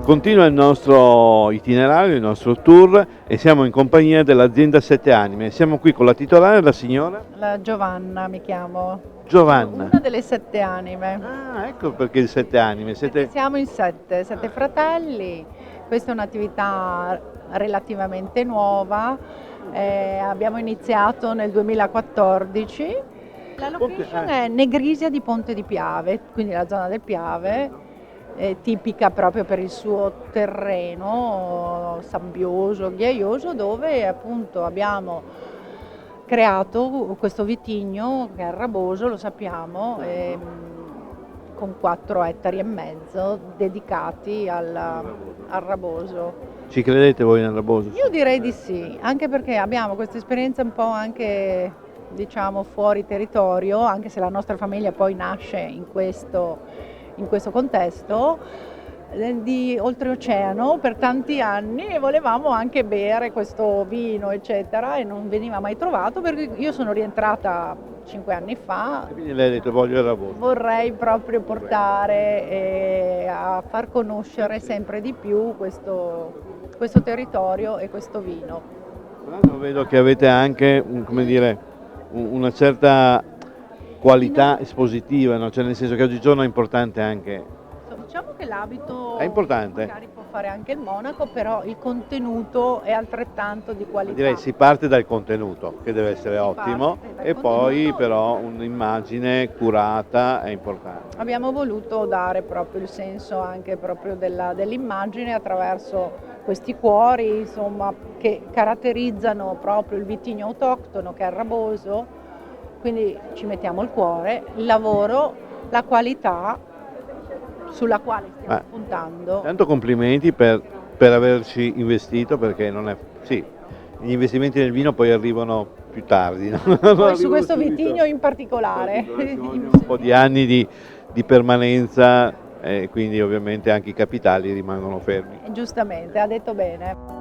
Continua il nostro itinerario, il nostro tour e siamo in compagnia dell'azienda Sette Anime. Siamo qui con la titolare, la signora La Giovanna mi chiamo, Giovanna. una delle sette anime, Ah, ecco perché il Sette Anime. perché siamo in sette fratelli. Questa è un'attività relativamente nuova, abbiamo iniziato nel 2014. La location è Negrisia di Ponte di Piave, quindi la zona del Piave, tipica proprio per il suo terreno sabbioso, ghiaioso, dove appunto abbiamo creato questo vitigno che è il Raboso, lo sappiamo, con 4,5 ettari dedicati al Raboso. Ci credete voi nel Raboso? Io direi di sì, anche perché abbiamo questa esperienza un po' anche, diciamo, fuori territorio, anche se la nostra famiglia poi nasce in questo contesto, di oltreoceano per tanti anni, e volevamo anche bere questo vino, eccetera, e non veniva mai trovato, perché io sono rientrata 5 anni fa. E quindi lei ha detto voglio il Raboso. Vorrei proprio portare a far conoscere sempre di più questo territorio e questo vino. Tra l'altro vedo che avete anche, come dire, una certa qualità espositiva, no? Cioè nel senso che oggigiorno è importante anche. Diciamo che l'abito È importante? magari può fare anche il monaco, però il contenuto è altrettanto di qualità. Direi si parte dal contenuto, che deve essere ottimo, parte dal e poi contenuto. però un'immagine curata è importante. Abbiamo voluto dare proprio il senso anche proprio dell'immagine attraverso questi cuori, insomma, che caratterizzano proprio il vitigno autoctono, che è il Raboso. Quindi ci mettiamo il cuore, il lavoro, la qualità sulla quale stiamo puntando. Tanto complimenti per averci investito, perché non è. Sì, gli investimenti nel vino poi arrivano più tardi, no? Poi su questo vitigno in particolare. Un po' di anni di permanenza, quindi ovviamente anche i capitali rimangono fermi. Giustamente, ha detto bene.